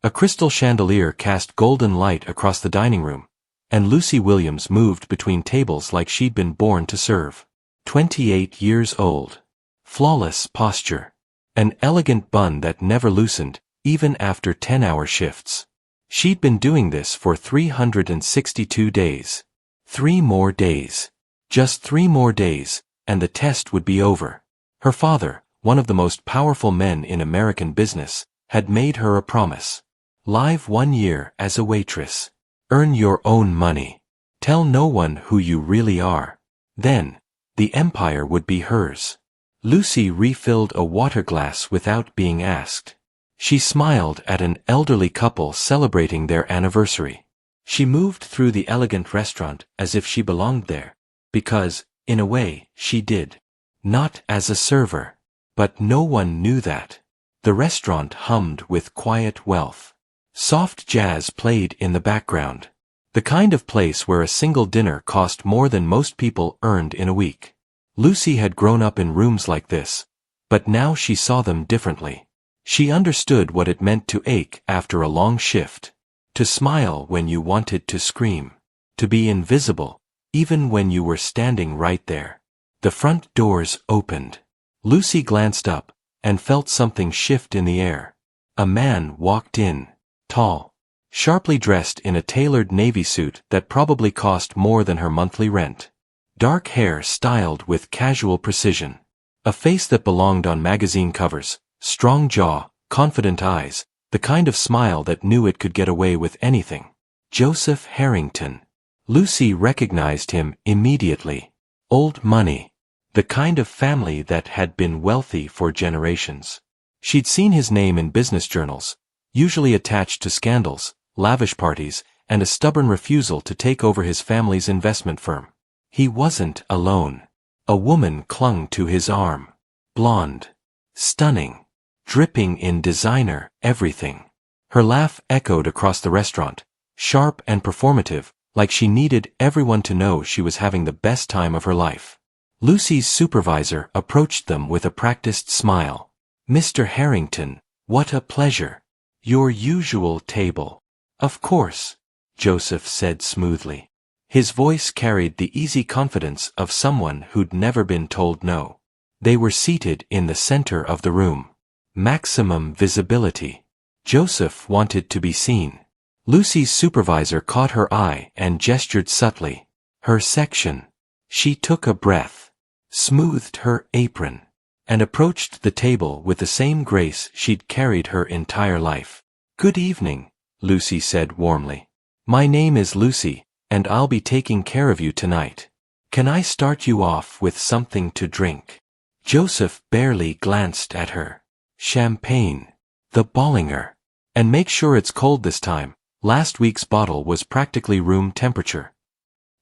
A crystal chandelier cast golden light across the dining room, and Lucy Williams moved between tables like she'd been born to serve. 28 years old. Flawless posture. An elegant bun that never loosened, even after 10-hour shifts. She'd been doing this for 362 days. 3 more days. Just 3 more days, and the test would be over. Her father, one of the most powerful men in American business, had made her a promise. Live 1 year as a waitress. Earn your own money. Tell no one who you really are. Then, the empire would be hers. Lucy refilled a water glass without being asked. She smiled at an elderly couple celebrating their anniversary. She moved through the elegant restaurant as if she belonged there, because, in a way, she did. Not as a server. But no one knew that. The restaurant hummed with quiet wealth. Soft jazz played in the background. The kind of place where a single dinner cost more than most people earned in a week. Lucy had grown up in rooms like this, but now she saw them differently. She understood what it meant to ache after a long shift. To smile when you wanted to scream. To be invisible, even when you were standing right there. The front doors opened. Lucy glanced up, and felt something shift in the air. A man walked in. Tall. Sharply dressed in a tailored navy suit that probably cost more than her monthly rent. Dark hair styled with casual precision. A face that belonged on magazine covers. Strong jaw, confident eyes, the kind of smile that knew it could get away with anything. Joseph Harrington. Lucy recognized him immediately. Old money. The kind of family that had been wealthy for generations. She'd seen his name in business journals, usually attached to scandals, lavish parties, and a stubborn refusal to take over his family's investment firm. He wasn't alone. A woman clung to his arm. Blonde. Stunning. Dripping in designer everything. Her laugh echoed across the restaurant, sharp and performative, like she needed everyone to know she was having the best time of her life. Lucy's supervisor approached them with a practiced smile. Mr. Harrington, what a pleasure. Your usual table. Of course, Joseph said smoothly. His voice carried the easy confidence of someone who'd never been told no. They were seated in the center of the room. Maximum visibility. Joseph wanted to be seen. Lucy's supervisor caught her eye and gestured subtly. Her section. She took a breath, smoothed her apron, and approached the table with the same grace she'd carried her entire life. Good evening, Lucy said warmly. My name is Lucy, and I'll be taking care of you tonight. Can I start you off with something to drink? Joseph barely glanced at her. Champagne. The Bollinger. And make sure it's cold this time. Last week's bottle was practically room temperature.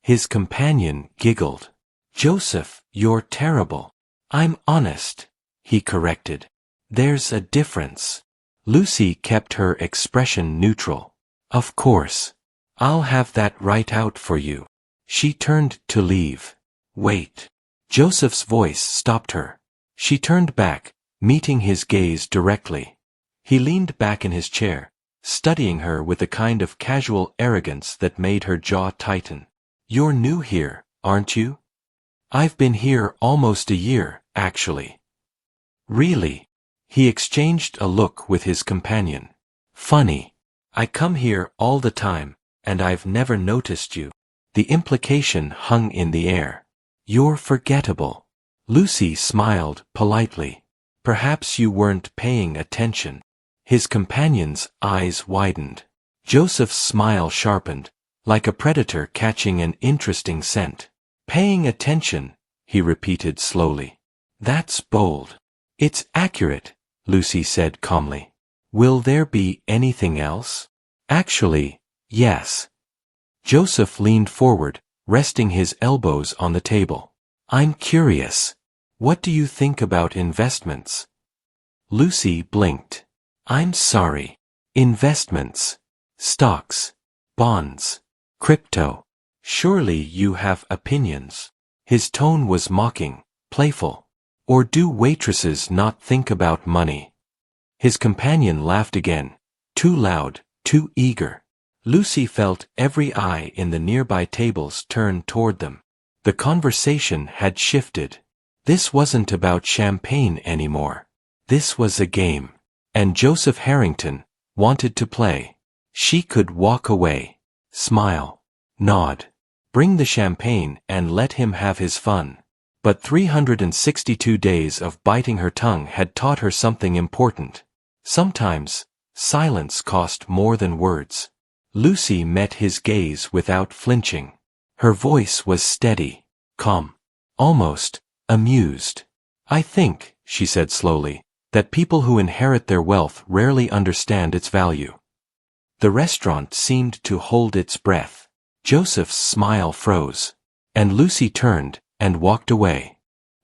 His companion giggled. Joseph, you're terrible. I'm honest, he corrected. There's a difference. Lucy kept her expression neutral. Of course. I'll have that right out for you. She turned to leave. Wait. Joseph's voice stopped her. She turned back, meeting his gaze directly. He leaned back in his chair, studying her with a kind of casual arrogance that made her jaw tighten. You're new here, aren't you? I've been here almost a year, actually. Really? He exchanged a look with his companion. Funny. I come here all the time, and I've never noticed you. The implication hung in the air. You're forgettable. Lucy smiled politely. Perhaps you weren't paying attention. His companion's eyes widened. Joseph's smile sharpened, like a predator catching an interesting scent. Paying attention, he repeated slowly. That's bold. It's accurate, Lucy said calmly. Will there be anything else? Actually, yes. Joseph leaned forward, resting his elbows on the table. I'm curious. What do you think about investments? Lucy blinked. I'm sorry. Investments. Stocks. Bonds. Crypto. Surely you have opinions. His tone was mocking, playful. Or do waitresses not think about money? His companion laughed again, Too loud, too eager. Lucy felt every eye in the nearby tables turn toward them. The conversation had shifted. This wasn't about champagne anymore. This was a game. And Joseph Harrington wanted to play. She could walk away, smile, nod, bring the champagne and let him have his fun. But 362 days of biting her tongue had taught her something important. Sometimes, silence cost more than words. Lucy met his gaze without flinching. Her voice was steady, calm, almost amused. I think, she said slowly, that people who inherit their wealth rarely understand its value. The restaurant seemed to hold its breath. Joseph's smile froze. And Lucy turned and walked away.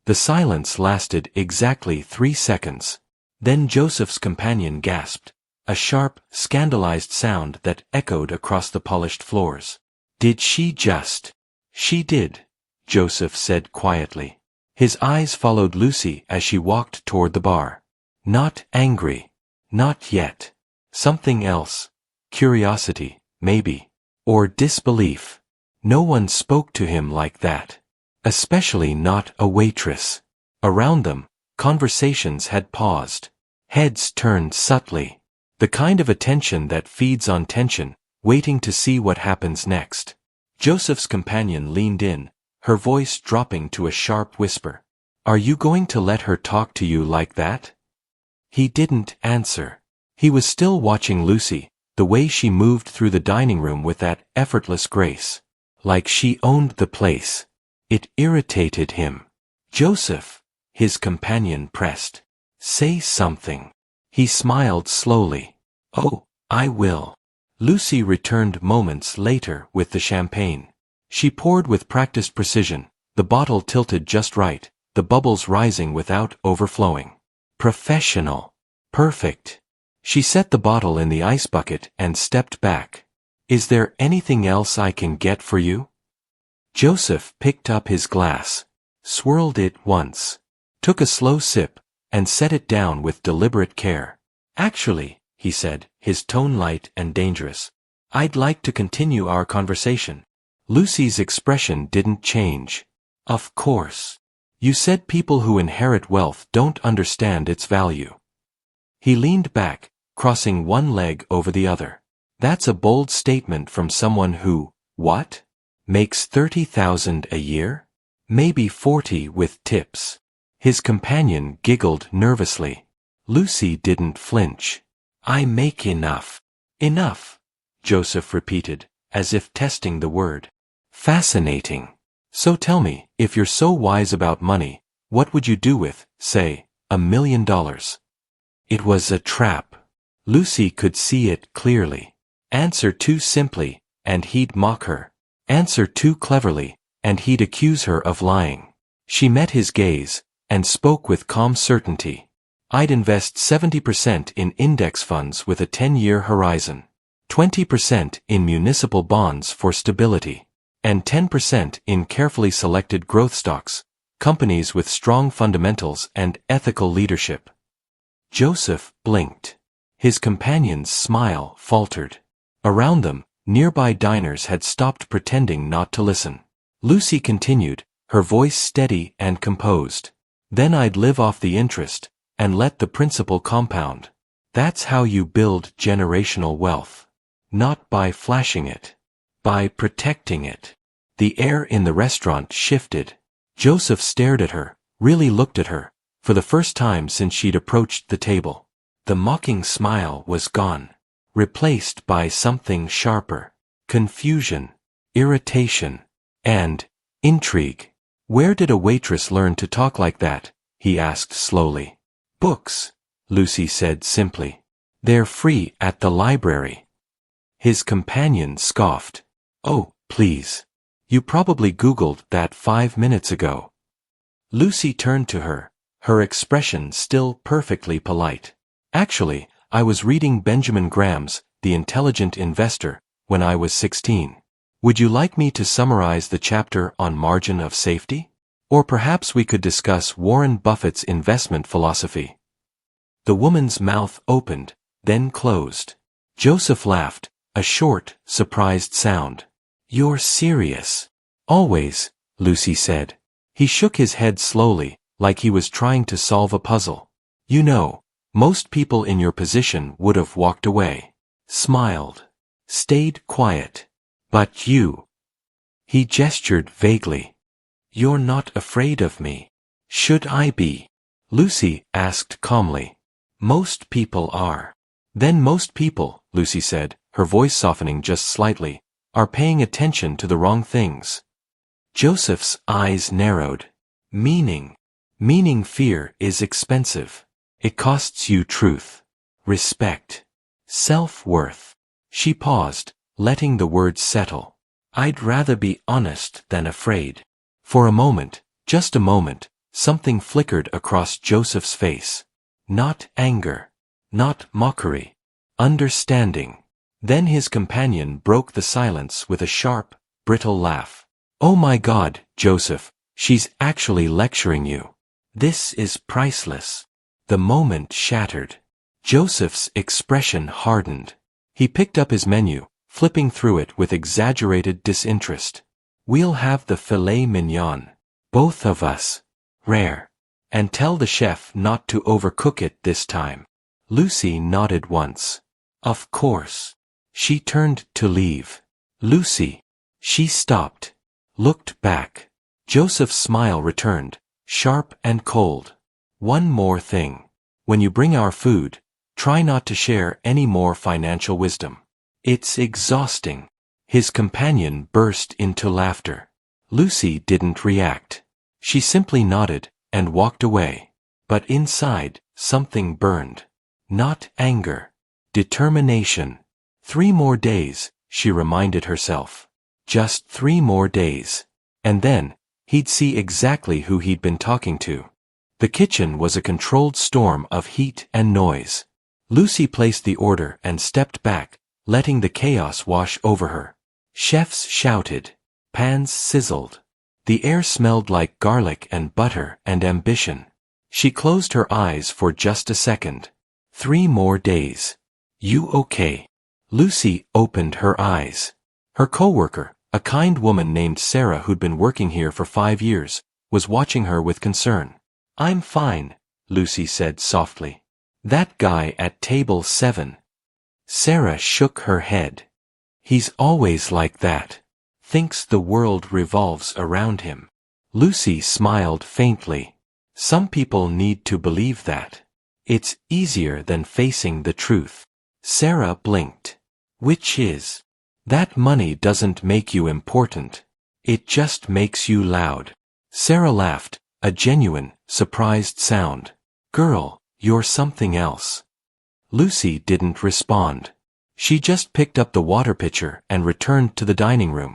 The silence lasted exactly 3 seconds. Then Joseph's companion gasped, a sharp, scandalized sound that echoed across the polished floors. Did she just? She did, Joseph said quietly. His eyes followed Lucy as she walked toward the bar. Not angry. Not yet. Something else. Curiosity, maybe. Or disbelief. No one spoke to him like that. Especially not a waitress. Around them, conversations had paused. Heads turned subtly. The kind of attention that feeds on tension, waiting to see what happens next. Joseph's companion leaned in, her voice dropping to a sharp whisper. Are you going to let her talk to you like that? He didn't answer. He was still watching Lucy, the way she moved through the dining room with that effortless grace. Like she owned the place. It irritated him. Joseph, his companion pressed. Say something. He smiled slowly. Oh, I will. Lucy returned moments later with the champagne. She poured with practiced precision, the bottle tilted just right, the bubbles rising without overflowing. Professional. Perfect. She set the bottle in the ice bucket and stepped back. Is there anything else I can get for you? Joseph picked up his glass, swirled it once, took a slow sip, and set it down with deliberate care. Actually, he said, his tone light and dangerous, I'd like to continue our conversation. Lucy's expression didn't change. Of course. You said people who inherit wealth don't understand its value. He leaned back, crossing one leg over the other. That's a bold statement from someone who, what? Makes 30,000 a year? Maybe 40 with tips. His companion giggled nervously. Lucy didn't flinch. I make enough. Enough, Joseph repeated, as if testing the word. Fascinating. So tell me, if you're so wise about money, what would you do with, say, $1 million? It was a trap. Lucy could see it clearly. Answer too simply, and he'd mock her. Answer too cleverly, and he'd accuse her of lying. She met his gaze, and spoke with calm certainty. I'd invest 70% in index funds with a 10-year horizon, 20% in municipal bonds for stability, and 10% in carefully selected growth stocks, companies with strong fundamentals and ethical leadership. Joseph blinked. His companion's smile faltered. Around them, nearby diners had stopped pretending not to listen. Lucy continued, her voice steady and composed. Then I'd live off the interest, and let the principal compound. That's how you build generational wealth. Not by flashing it. By protecting it. The air in the restaurant shifted. Joseph stared at her, really looked at her, for the first time since she'd approached the table. The mocking smile was gone, replaced by something sharper. Confusion, irritation, and intrigue. Where did a waitress learn to talk like that? He asked slowly. Books, Lucy said simply. They're free at the library. His companion scoffed. Oh, please. You probably Googled that 5 minutes ago. Lucy turned to her, her expression still perfectly polite. Actually, I was reading Benjamin Graham's The Intelligent Investor when I was 16. Would you like me to summarize the chapter on margin of safety? Or perhaps we could discuss Warren Buffett's investment philosophy. The woman's mouth opened, then closed. Joseph laughed, a short, surprised sound. "You're serious." "Always," Lucy said. He shook his head slowly, like he was trying to solve a puzzle. "You know, most people in your position would have walked away. Smiled. Stayed quiet. But you." He gestured vaguely. "You're not afraid of me." "Should I be?" Lucy asked calmly. "Most people are." "Then most people," Lucy said, her voice softening just slightly, "are paying attention to the wrong things." Joseph's eyes narrowed. "Meaning. Meaning fear is expensive. It costs you truth, respect, self-worth." She paused, letting the words settle. "I'd rather be honest than afraid." For a moment, just a moment, something flickered across Joseph's face. Not anger. Not mockery. Understanding. Then his companion broke the silence with a sharp, brittle laugh. "Oh my God, Joseph, she's actually lecturing you. This is priceless." The moment shattered. Joseph's expression hardened. He picked up his menu, flipping through it with exaggerated disinterest. "We'll have the filet mignon. Both of us. Rare. And tell the chef not to overcook it this time." Lucy nodded once. "Of course." She turned to leave. "Lucy." She stopped. Looked back. Joseph's smile returned, sharp and cold. "One more thing. When you bring our food, try not to share any more financial wisdom. It's exhausting." His companion burst into laughter. Lucy didn't react. She simply nodded and walked away. But inside, something burned. Not anger. Determination. 3 more days, she reminded herself. Just 3 more days. And then, he'd see exactly who he'd been talking to. The kitchen was a controlled storm of heat and noise. Lucy placed the order and stepped back, letting the chaos wash over her. Chefs shouted. Pans sizzled. The air smelled like garlic and butter and ambition. She closed her eyes for just a second. 3 more days. "You okay?" Lucy opened her eyes. Her coworker, a kind woman named Sarah who'd been working here for 5 years, was watching her with concern. "I'm fine," Lucy said softly. "That guy at table 7. Sarah shook her head. "He's always like that. Thinks the world revolves around him." Lucy smiled faintly. "Some people need to believe that. It's easier than facing the truth." Sarah blinked. "Which is? That money doesn't make you important. It just makes you loud." Sarah laughed, a genuine, surprised sound. "Girl, you're something else." Lucy didn't respond. She just picked up the water pitcher and returned to the dining room.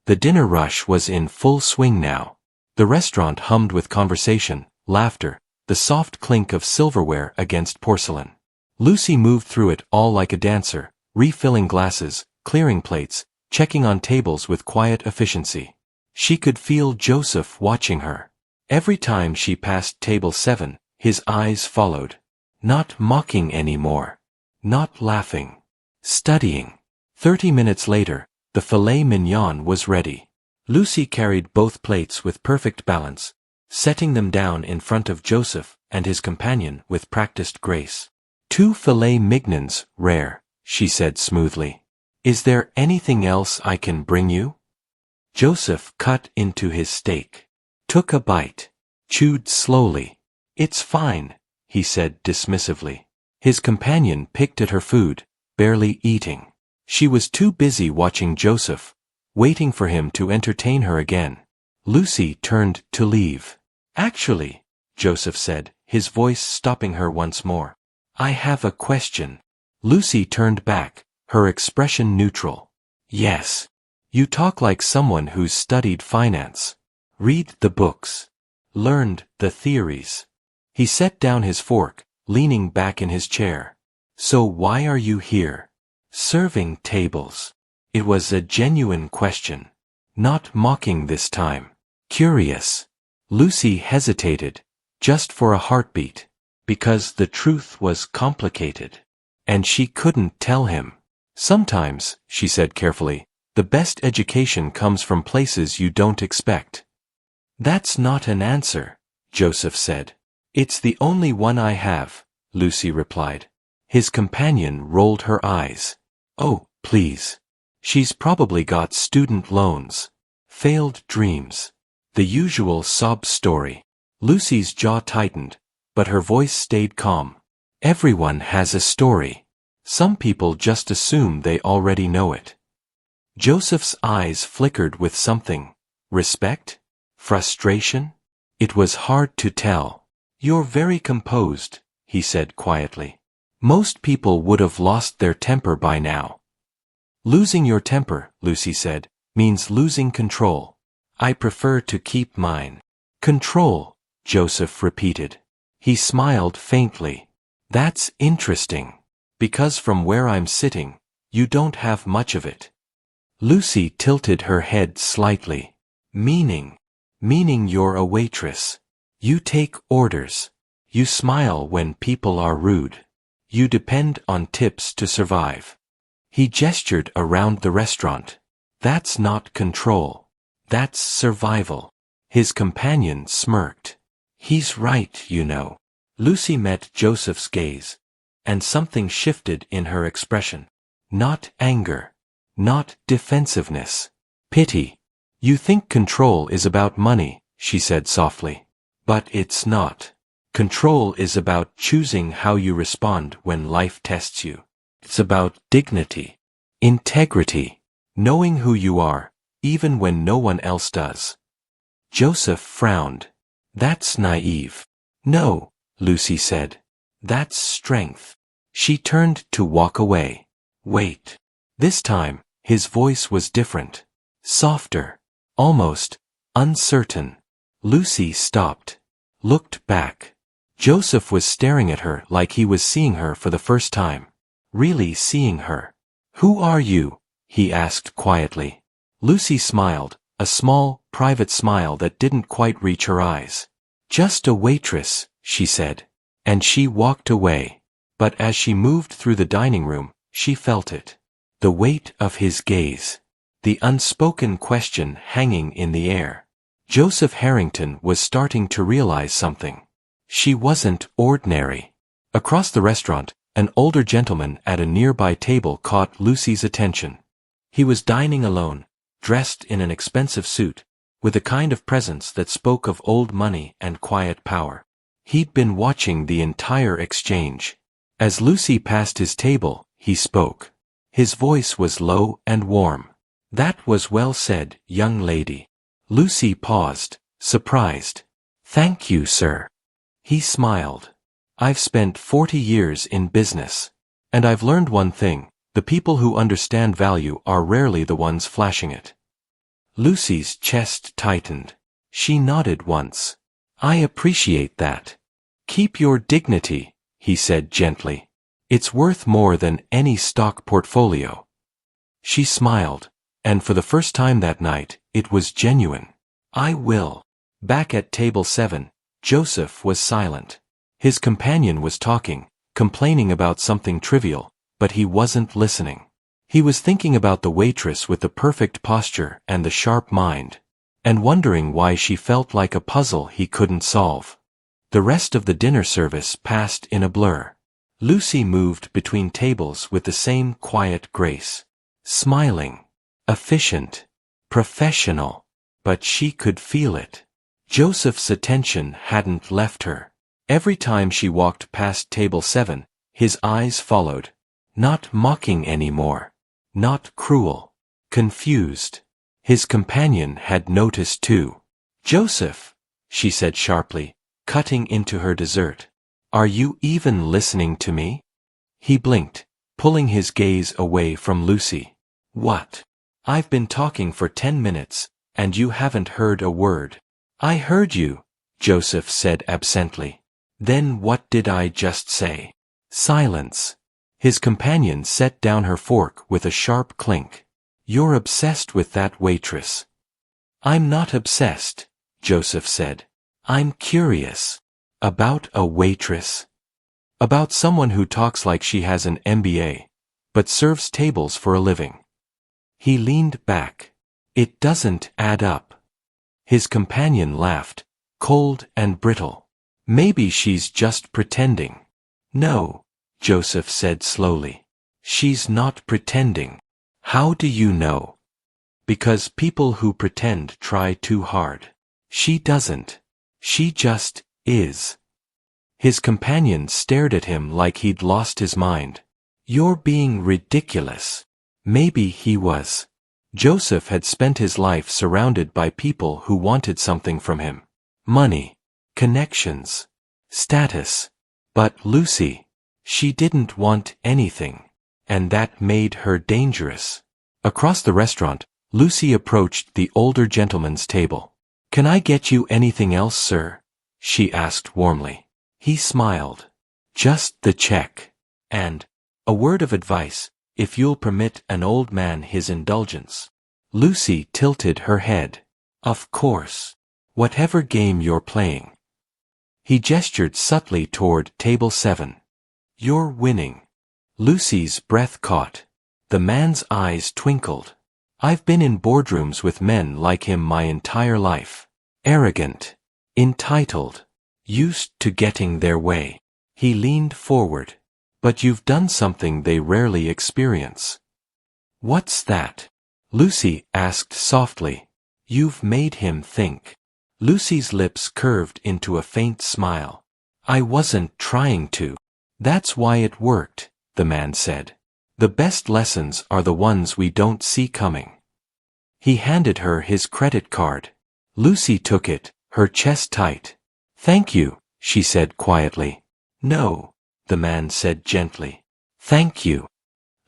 The dinner rush was in full swing now. The restaurant hummed with conversation, laughter, the soft clink of silverware against porcelain. Lucy moved through it all like a dancer, refilling glasses, clearing plates, checking on tables with quiet efficiency. She could feel Joseph watching her. Every time she passed table 7, his eyes followed. Not mocking anymore. Not laughing. Studying. 30 minutes later, the filet mignon was ready. Lucy carried both plates with perfect balance, setting them down in front of Joseph and his companion with practiced grace. "2 filet mignons, rare," she said smoothly. "Is there anything else I can bring you?" Joseph cut into his steak. Took a bite. Chewed slowly. "It's fine," he said dismissively. His companion picked at her food, barely eating. She was too busy watching Joseph, waiting for him to entertain her again. Lucy turned to leave. "Actually," Joseph said, his voice stopping her once more. "I have a question." Lucy turned back, her expression neutral. "Yes. You talk like someone who's studied finance. Read the books. Learned the theories." He set down his fork, leaning back in his chair. "So why are you here? Serving tables." It was a genuine question. Not mocking this time. Curious. Lucy hesitated, just for a heartbeat, because the truth was complicated. And she couldn't tell him. Sometimes, she said carefully, the best education comes from places you don't expect. That's not an answer, Joseph said. It's the only one I have, Lucy replied. His companion rolled her eyes. Oh, please. She's probably got student loans. Failed dreams. The usual sob story. Lucy's jaw tightened, but her voice stayed calm. Everyone has a story. Some people just assume they already know it. Joseph's eyes flickered with something. Respect? Frustration? It was hard to tell. You're very composed, he said quietly. Most people would have lost their temper by now. Losing your temper, Lucy said, means losing control. I prefer to keep mine. Control, Joseph repeated. He smiled faintly. That's interesting. Because from where I'm sitting, you don't have much of it. Lucy tilted her head slightly. Meaning you're a waitress. You take orders. You smile when people are rude. You depend on tips to survive. He gestured around the restaurant. That's not control. That's survival. His companion smirked. He's right, you know. Lucy met Joseph's gaze, and something shifted in her expression. Not anger. Not defensiveness. Pity. You think control is about money, she said softly. But it's not. Control is about choosing how you respond when life tests you. It's about dignity, integrity, knowing who you are, even when no one else does. Joseph frowned. That's naive. No, Lucy said. That's strength. She turned to walk away. Wait. This time, his voice was different. Softer. Almost uncertain. Lucy stopped. Looked back. Joseph was staring at her like he was seeing her for the first time. Really seeing her. Who are you? He asked quietly. Lucy smiled, a small, private smile that didn't quite reach her eyes. Just a waitress, she said. And she walked away. But as she moved through the dining room, she felt it. The weight of his gaze. The unspoken question hanging in the air. Joseph Harrington was starting to realize something. She wasn't ordinary. Across the restaurant, an older gentleman at a nearby table caught Lucy's attention. He was dining alone, dressed in an expensive suit, with a kind of presence that spoke of old money and quiet power. He'd been watching the entire exchange. As Lucy passed his table, he spoke. His voice was low and warm. That was well said, young lady. Lucy paused, surprised. Thank you, sir. He smiled. I've spent 40 years in business. And I've learned one thing, the people who understand value are rarely the ones flashing it. Lucy's chest tightened. She nodded once. I appreciate that. Keep your dignity, he said gently. It's worth more than any stock portfolio. She smiled, and for the first time that night, it was genuine. I will. Back at table 7, Joseph was silent. His companion was talking, complaining about something trivial, but he wasn't listening. He was thinking about the waitress with the perfect posture and the sharp mind, and wondering why she felt like a puzzle he couldn't solve. The rest of the dinner service passed in a blur. Lucy moved between tables with the same quiet grace. Smiling. Efficient. Professional. But she could feel it. Joseph's attention hadn't left her. Every time she walked past table 7, his eyes followed. Not mocking anymore. Not cruel. Confused. His companion had noticed too. Joseph, she said sharply, cutting into her dessert. Are you even listening to me? He blinked, pulling his gaze away from Lucy. What? I've been talking for 10 minutes, and you haven't heard a word. I heard you, Joseph said absently. Then what did I just say? Silence. His companion set down her fork with a sharp clink. You're obsessed with that waitress. I'm not obsessed, Joseph said. I'm curious. About a waitress. About someone who talks like she has an MBA. but serves tables for a living. He leaned back. It doesn't add up. His companion laughed, cold and brittle. Maybe she's just pretending. No, Joseph said slowly. She's not pretending. How do you know? Because people who pretend try too hard. She doesn't. She just is. His companion stared at him like he'd lost his mind. You're being ridiculous. Maybe he was. Joseph had spent his life surrounded by people who wanted something from him. Money, connections, status. But Lucy, she didn't want anything. And that made her dangerous. Across the restaurant, Lucy approached the older gentleman's table. Can I get you anything else, sir? She asked warmly. He smiled. Just the check. And a word of advice, if you'll permit an old man his indulgence. Lucy tilted her head. Of course. Whatever game you're playing. He gestured subtly toward table 7. You're winning. Lucy's breath caught. The man's eyes twinkled. I've been in boardrooms with men like him my entire life. Arrogant. Entitled. Used to getting their way. He leaned forward. But you've done something they rarely experience. What's that? Lucy asked softly. You've made him think. Lucy's lips curved into a faint smile. I wasn't trying to. That's why it worked, the man said. The best lessons are the ones we don't see coming. He handed her his credit card. Lucy took it, her chest tight. Thank you, she said quietly. No, the man said gently. Thank you.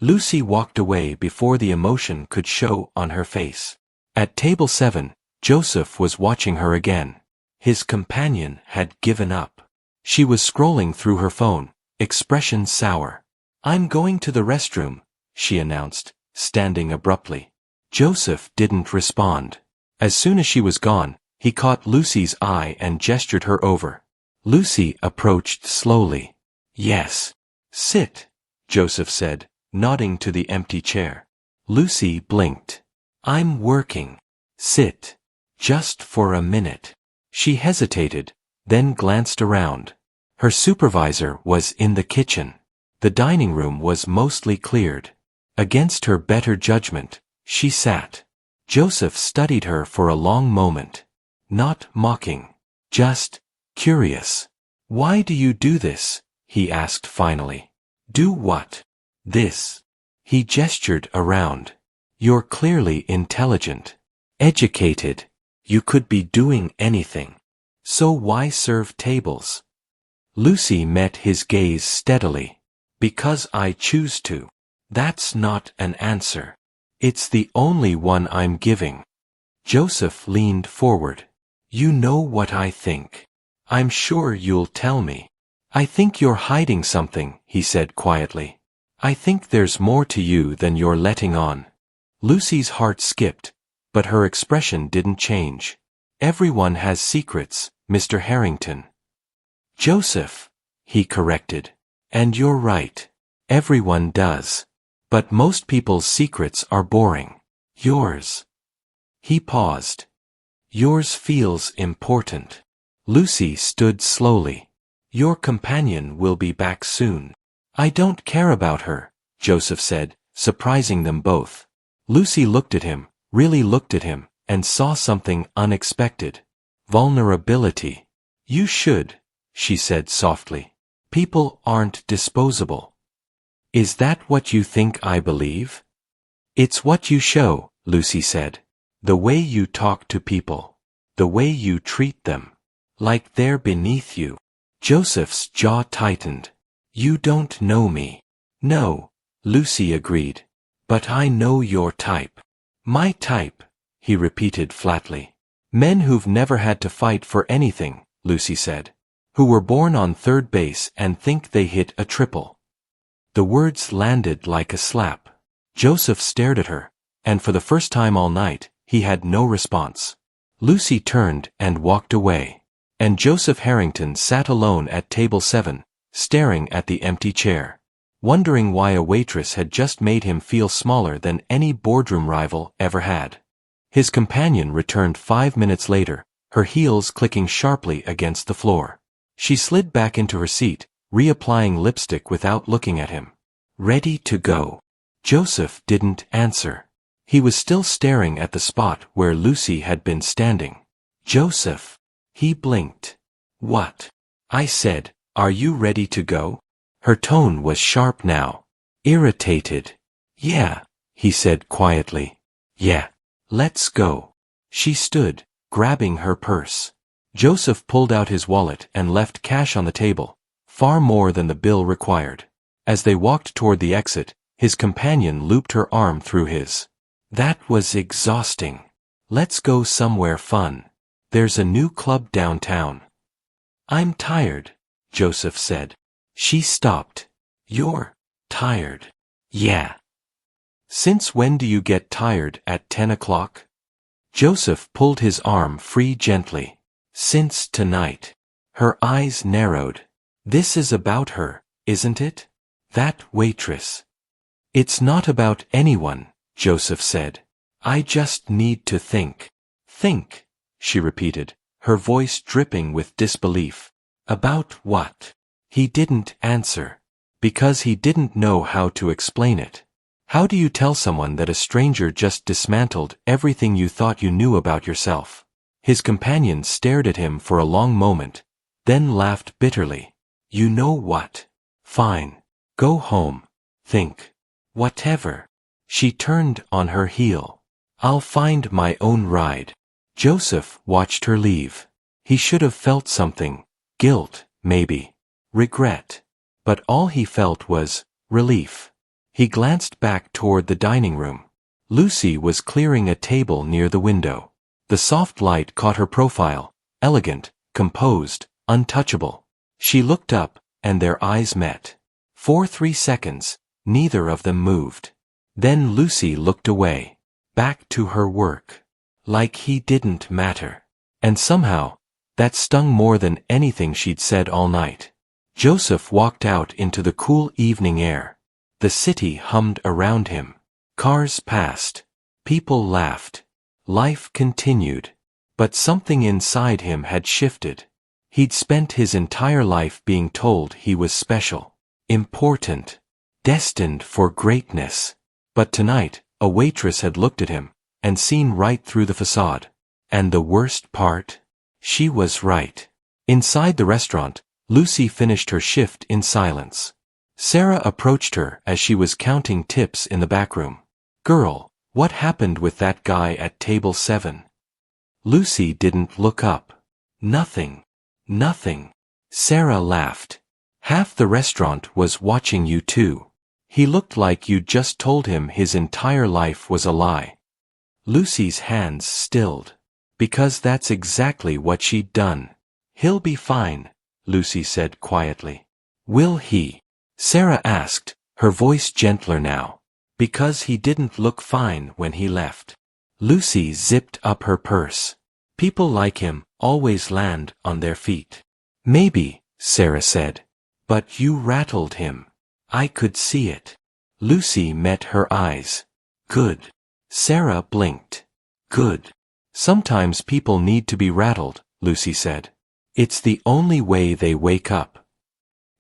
Lucy walked away before the emotion could show on her face. At table 7, Joseph was watching her again. His companion had given up. She was scrolling through her phone, expression sour. I'm going to the restroom, she announced, standing abruptly. Joseph didn't respond. As soon as she was gone, he caught Lucy's eye and gestured her over. Lucy approached slowly. Yes. Sit, Joseph said, nodding to the empty chair. Lucy blinked. I'm working. Sit. Just for a minute. She hesitated, then glanced around. Her supervisor was in the kitchen. The dining room was mostly cleared. Against her better judgment, she sat. Joseph studied her for a long moment. Not mocking. Just curious. Why do you do this? He asked finally. Do what? This. He gestured around. You're clearly intelligent. Educated. You could be doing anything. So why serve tables? Lucy met his gaze steadily. Because I choose to. That's not an answer. It's the only one I'm giving. Joseph leaned forward. You know what I think. I'm sure you'll tell me. I think you're hiding something, he said quietly. I think there's more to you than you're letting on. Lucy's heart skipped, but her expression didn't change. Everyone has secrets, Mr. Harrington. Joseph, he corrected. And you're right. Everyone does. But most people's secrets are boring. Yours. He paused. Yours feels important. Lucy stood slowly. Your companion will be back soon. I don't care about her, Joseph said, surprising them both. Lucy looked at him, really looked at him, and saw something unexpected. Vulnerability. You should, she said softly. People aren't disposable. Is that what you think I believe? It's what you show, Lucy said. The way you talk to people. The way you treat them. Like they're beneath you. Joseph's jaw tightened. You don't know me. No, Lucy agreed. But I know your type. My type, he repeated flatly. Men who've never had to fight for anything, Lucy said. Who were born on third base and think they hit a triple. The words landed like a slap. Joseph stared at her, and for the first time all night, he had no response. Lucy turned and walked away. And Joseph Harrington sat alone at table 7, staring at the empty chair. wondering why a waitress had just made him feel smaller than any boardroom rival ever had. His companion returned 5 minutes later, her heels clicking sharply against the floor. She slid back into her seat, reapplying lipstick without looking at him. Ready to go. Joseph didn't answer. He was still staring at the spot where Lucy had been standing. Joseph. He blinked. What? I said, are you ready to go? Her tone was sharp now. Irritated. Yeah, he said quietly. Yeah. Let's go. She stood, grabbing her purse. Joseph pulled out his wallet and left cash on the table, far more than the bill required. As they walked toward the exit, his companion looped her arm through his. That was exhausting. Let's go somewhere fun. There's a new club downtown. I'm tired, Joseph said. She stopped. You're tired. Yeah. Since when do you get tired at 10 o'clock? Joseph pulled his arm free gently. Since tonight. Her eyes narrowed. This is about her, isn't it? That waitress. It's not about anyone, Joseph said. I just need to think. Think, she repeated, her voice dripping with disbelief. About what? He didn't answer. Because he didn't know how to explain it. How do you tell someone that a stranger just dismantled everything you thought you knew about yourself? His companion stared at him for a long moment, then laughed bitterly. You know what? Fine. Go home. Think. Whatever. She turned on her heel. I'll find my own ride. Joseph watched her leave. He should have felt something. Guilt, maybe. Regret. But all he felt was relief. He glanced back toward the dining room. Lucy was clearing a table near the window. The soft light caught her profile, elegant, composed, untouchable. She looked up, and their eyes met. For 3 seconds, neither of them moved. Then Lucy looked away, back to her work. Like he didn't matter. And somehow, that stung more than anything she'd said all night. Joseph walked out into the cool evening air. The city hummed around him. Cars passed. People laughed. Life continued. But something inside him had shifted. He'd spent his entire life being told he was special, important, destined for greatness. But tonight, a waitress had looked at him and seen right through the facade. And the worst part? She was right. Inside the restaurant, Lucy finished her shift in silence. Sarah approached her as she was counting tips in the back room. Girl, what happened with that guy at table 7? Lucy didn't look up. Nothing. Nothing. Sarah laughed. Half the restaurant was watching you too. He looked like you'd just told him his entire life was a lie. Lucy's hands stilled. Because that's exactly what she'd done. He'll be fine, Lucy said quietly. Will he? Sarah asked, her voice gentler now. Because he didn't look fine when he left. Lucy zipped up her purse. People like him always land on their feet. Maybe, Sarah said. But you rattled him. I could see it. Lucy met her eyes. Good. Sarah blinked. Good. Sometimes people need to be rattled, Lucy said. It's the only way they wake up.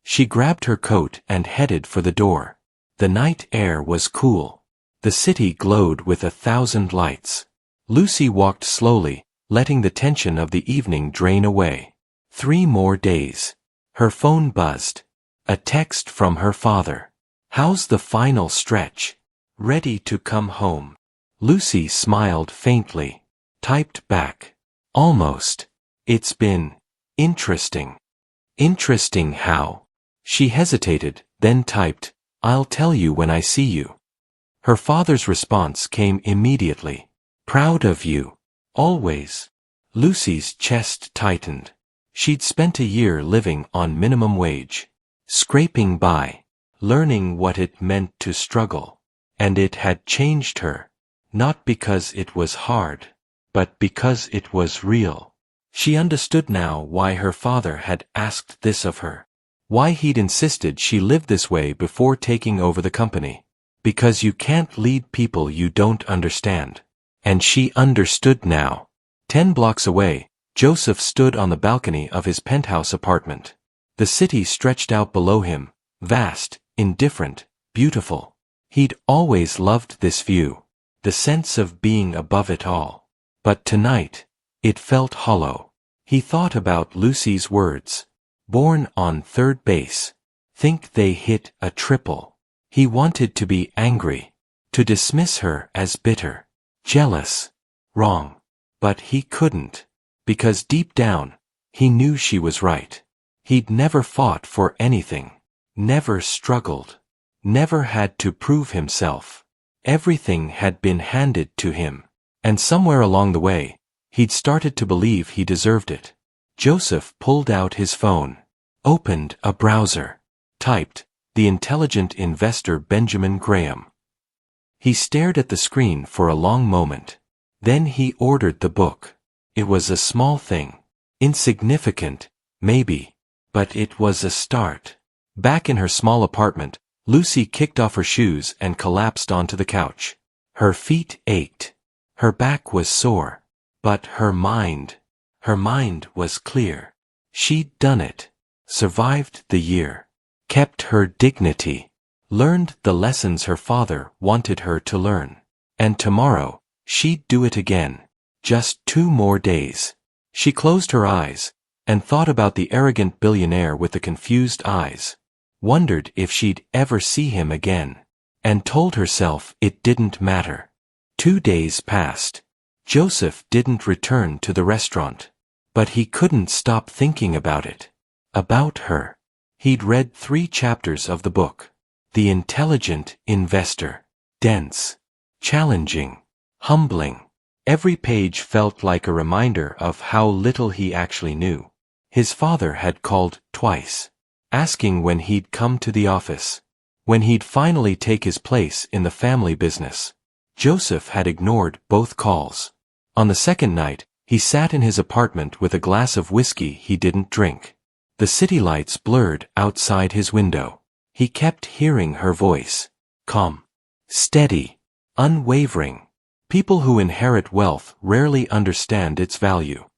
She grabbed her coat and headed for the door. The night air was cool. The city glowed with 1,000 lights. Lucy walked slowly, letting the tension of the evening drain away. 3 more days. Her phone buzzed. A text from her father. How's the final stretch? Ready to come home. Lucy smiled faintly. Typed back. Almost. It's been interesting. Interesting how? She hesitated, then typed, I'll tell you when I see you. Her father's response came immediately. Proud of you. Always. Lucy's chest tightened. She'd spent a year living on minimum wage. Scraping by. Learning what it meant to struggle. And it had changed her. Not because it was hard. But because it was real. She understood now why her father had asked this of her. Why he'd insisted she live this way before taking over the company. Because you can't lead people you don't understand. And she understood now. 10 blocks away, Joseph stood on the balcony of his penthouse apartment. The city stretched out below him, vast, indifferent, beautiful. He'd always loved this view, the sense of being above it all. But tonight, it felt hollow. He thought about Lucy's words. Born on third base. Think they hit a triple. He wanted to be angry, to dismiss her as bitter, jealous, wrong. But he couldn't, because deep down, he knew she was right. He'd never fought for anything, never struggled, never had to prove himself. Everything had been handed to him, and somewhere along the way, he'd started to believe he deserved it. Joseph pulled out his phone, opened a browser, typed, "The Intelligent Investor Benjamin Graham." He stared at the screen for a long moment. Then he ordered the book. It was a small thing. Insignificant, maybe. But it was a start. Back in her small apartment, Lucy kicked off her shoes and collapsed onto the couch. Her feet ached. Her back was sore. But her mind was clear. She'd done it. Survived the year. Kept her dignity. Learned the lessons her father wanted her to learn. And tomorrow, she'd do it again. Just 2 more days. She closed her eyes, and thought about the arrogant billionaire with the confused eyes. Wondered if she'd ever see him again. And told herself it didn't matter. 2 days passed. Joseph didn't return to the restaurant. But he couldn't stop thinking about it. About her. He'd read 3 chapters of the book. The Intelligent Investor. Dense. Challenging. Humbling. Every page felt like a reminder of how little he actually knew. His father had called twice, asking when he'd come to the office, when he'd finally take his place in the family business. Joseph had ignored both calls. On the second night, he sat in his apartment with a glass of whiskey he didn't drink. The city lights blurred outside his window. He kept hearing her voice. Calm. Steady. Unwavering. People who inherit wealth rarely understand its value.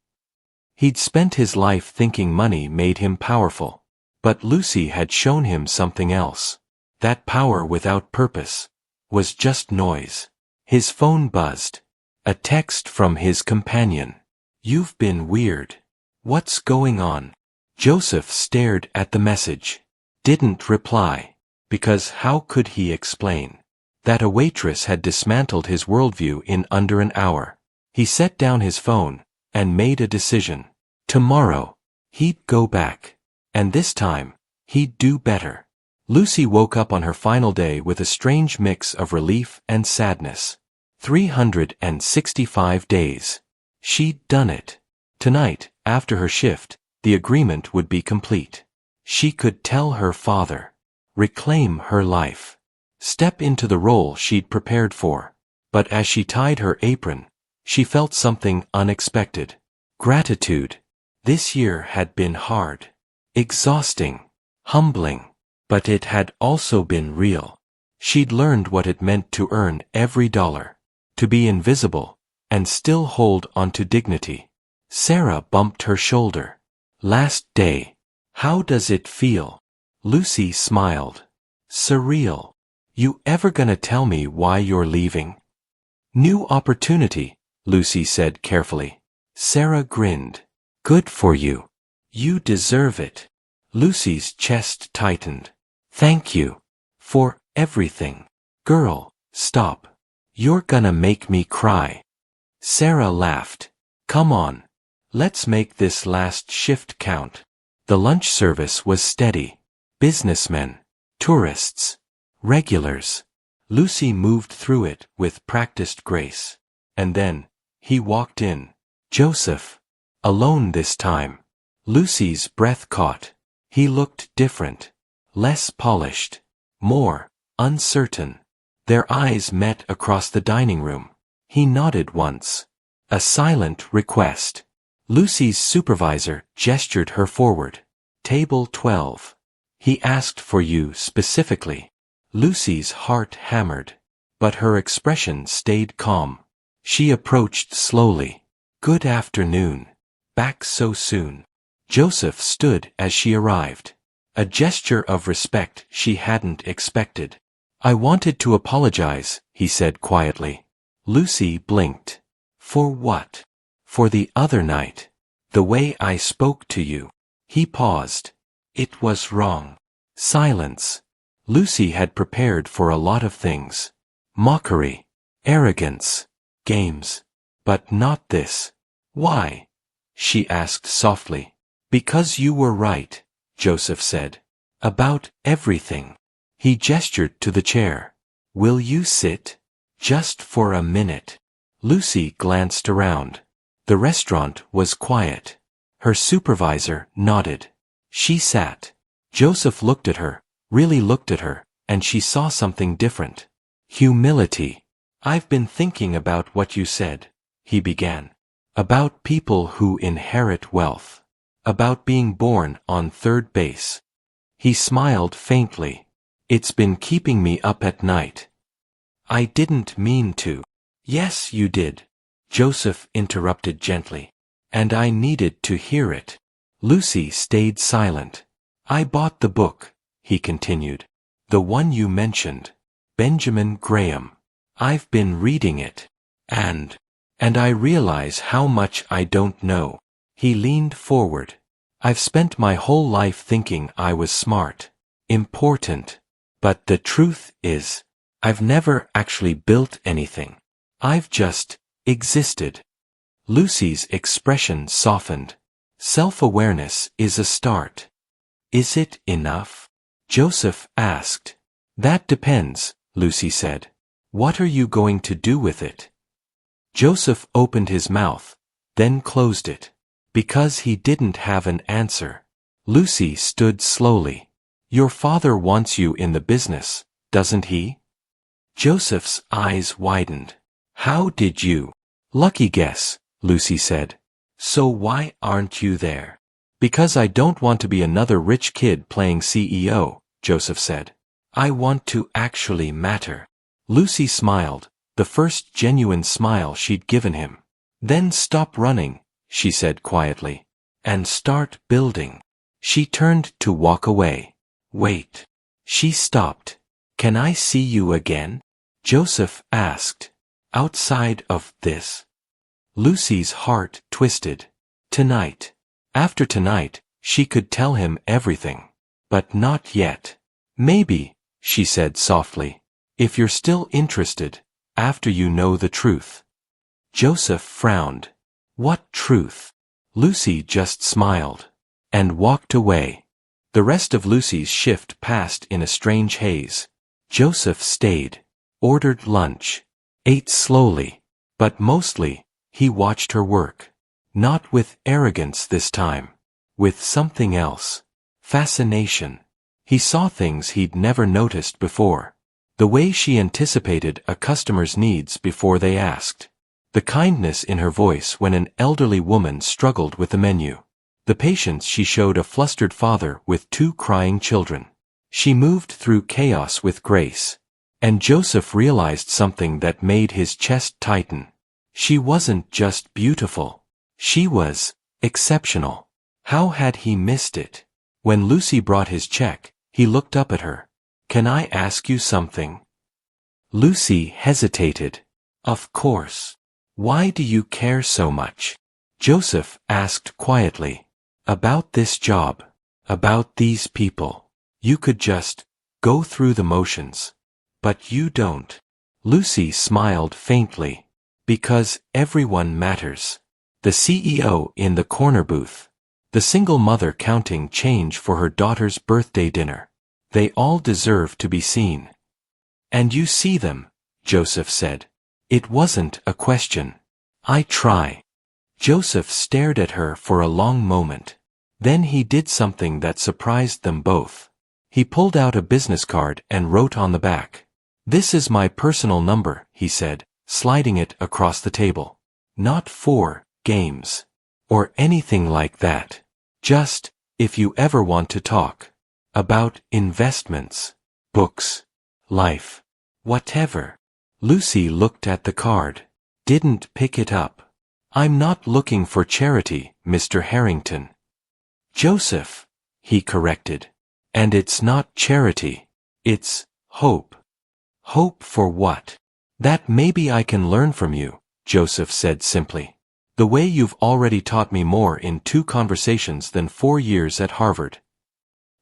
He'd spent his life thinking money made him powerful. But Lucy had shown him something else. That power without purpose was just noise. His phone buzzed. A text from his companion. "You've been weird. What's going on?" Joseph stared at the message. Didn't reply. Because how could he explain that a waitress had dismantled his worldview in under an hour? He set down his phone and made a decision. Tomorrow, he'd go back. And this time, he'd do better. Lucy woke up on her final day with a strange mix of relief and sadness. 365 days. She'd done it. Tonight, after her shift, the agreement would be complete. She could tell her father. Reclaim her life. Step into the role she'd prepared for. But as she tied her apron, she felt something unexpected. Gratitude. This year had been hard. Exhausting. Humbling. But it had also been real. She'd learned what it meant to earn every dollar. To be invisible, and still hold onto dignity. Sarah bumped her shoulder. Last day. How does it feel? Lucy smiled. Surreal. You ever gonna tell me why you're leaving? New opportunity, Lucy said carefully. Sarah grinned. Good for you. You deserve it. Lucy's chest tightened. Thank you. For everything. Girl, stop. You're gonna make me cry. Sarah laughed. Come on. Let's make this last shift count. The lunch service was steady. Businessmen. Tourists. Regulars. Lucy moved through it with practiced grace. And then, he walked in. Joseph. Alone this time. Lucy's breath caught. He looked different. Less polished. More uncertain. Their eyes met across the dining room. He nodded once. A silent request. Lucy's supervisor gestured her forward. Table 12. He asked for you specifically. Lucy's heart hammered, but her expression stayed calm. She approached slowly. Good afternoon. Back so soon. Joseph stood as she arrived. A gesture of respect she hadn't expected. I wanted to apologize, he said quietly. Lucy blinked. For what? For the other night. The way I spoke to you. He paused. It was wrong. Silence. Lucy had prepared for a lot of things. Mockery. Arrogance. Games. But not this. Why? She asked softly. Because you were right, Joseph said. About everything. He gestured to the chair. Will you sit? Just for a minute. Lucy glanced around. The restaurant was quiet. Her supervisor nodded. She sat. Joseph looked at her, really looked at her, and she saw something different. Humility. I've been thinking about what you said, he began. About people who inherit wealth. About being born on third base. He smiled faintly. It's been keeping me up at night. I didn't mean to. Yes, you did. Joseph interrupted gently. And I needed to hear it. Lucy stayed silent. I bought the book, he continued. The one you mentioned. Benjamin Graham. I've been reading it. And I realize how much I don't know. He leaned forward. I've spent my whole life thinking I was smart. Important. But the truth is, I've never actually built anything. I've just existed. Lucy's expression softened. Self-awareness is a start. Is it enough? Joseph asked. That depends, Lucy said. What are you going to do with it? Joseph opened his mouth, then closed it. Because he didn't have an answer. Lucy stood slowly. Your father wants you in the business, doesn't he? Joseph's eyes widened. How did you? Lucky guess, Lucy said. So why aren't you there? Because I don't want to be another rich kid playing CEO, Joseph said. I want to actually matter. Lucy smiled, the first genuine smile she'd given him. Then stop running, she said quietly. And start building. She turned to walk away. Wait. She stopped. Can I see you again? Joseph asked. Outside of this? Lucy's heart twisted. Tonight. After tonight, she could tell him everything. But not yet. Maybe, she said softly. If you're still interested, after you know the truth. Joseph frowned. What truth? Lucy just smiled. And walked away. The rest of Lucy's shift passed in a strange haze. Joseph stayed. Ordered lunch. Ate slowly. But mostly, he watched her work. Not with arrogance this time. With something else. Fascination. He saw things he'd never noticed before. The way she anticipated a customer's needs before they asked. The kindness in her voice when an elderly woman struggled with the menu. The patience she showed a flustered father with 2 crying children. She moved through chaos with grace. And Joseph realized something that made his chest tighten. She wasn't just beautiful. She was exceptional. How had he missed it? When Lucy brought his check, he looked up at her. Can I ask you something? Lucy hesitated. Of course. Why do you care so much? Joseph asked quietly. About this job. About these people. You could just go through the motions. But you don't. Lucy smiled faintly. Because everyone matters. The CEO in the corner booth. The single mother counting change for her daughter's birthday dinner. They all deserve to be seen. And you see them, Joseph said. It wasn't a question. I try. Joseph stared at her for a long moment. Then he did something that surprised them both. He pulled out a business card and wrote on the back. This is my personal number, he said, sliding it across the table. Not for games. Or anything like that. Just, if you ever want to talk. About investments, books, life, whatever. Lucy looked at the card. Didn't pick it up. I'm not looking for charity, Mr. Harrington. Joseph, he corrected. And it's not charity. It's hope. Hope for what? That maybe I can learn from you, Joseph said simply. The way you've already taught me more in 2 conversations than 4 years at Harvard.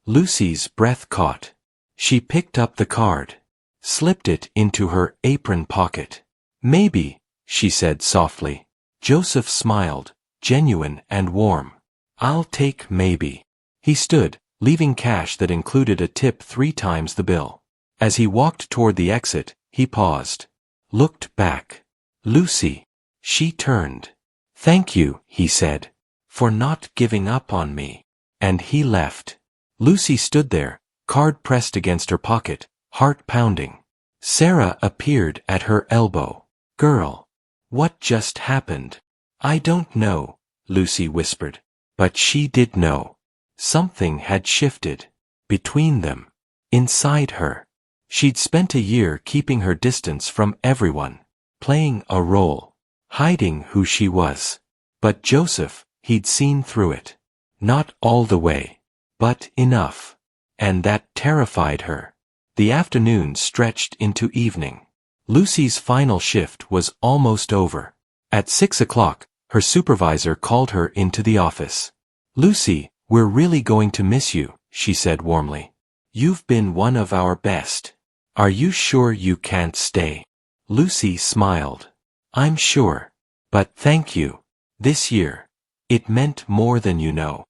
Lucy's breath caught. She picked up the card, slipped it into her apron pocket. Maybe, she said softly. Joseph smiled, genuine and warm. I'll take maybe. He stood, leaving cash that included a tip 3 times the bill. As he walked toward the exit, he paused. Looked back. Lucy. She turned. Thank you, he said, for not giving up on me. And he left. Lucy stood there, card pressed against her pocket, heart pounding. Sarah appeared at her elbow. Girl. What just happened? I don't know, Lucy whispered. But she did know. Something had shifted. Between them. Inside her. She'd spent a year keeping her distance from everyone. Playing a role. Hiding who she was. But Joseph, he'd seen through it. Not all the way. But enough. And that terrified her. The afternoon stretched into evening. Lucy's final shift was almost over. At 6 o'clock, her supervisor called her into the office. Lucy, we're really going to miss you, she said warmly. You've been one of our best. Are you sure you can't stay? Lucy smiled. I'm sure. But thank you. This year. It meant more than you know.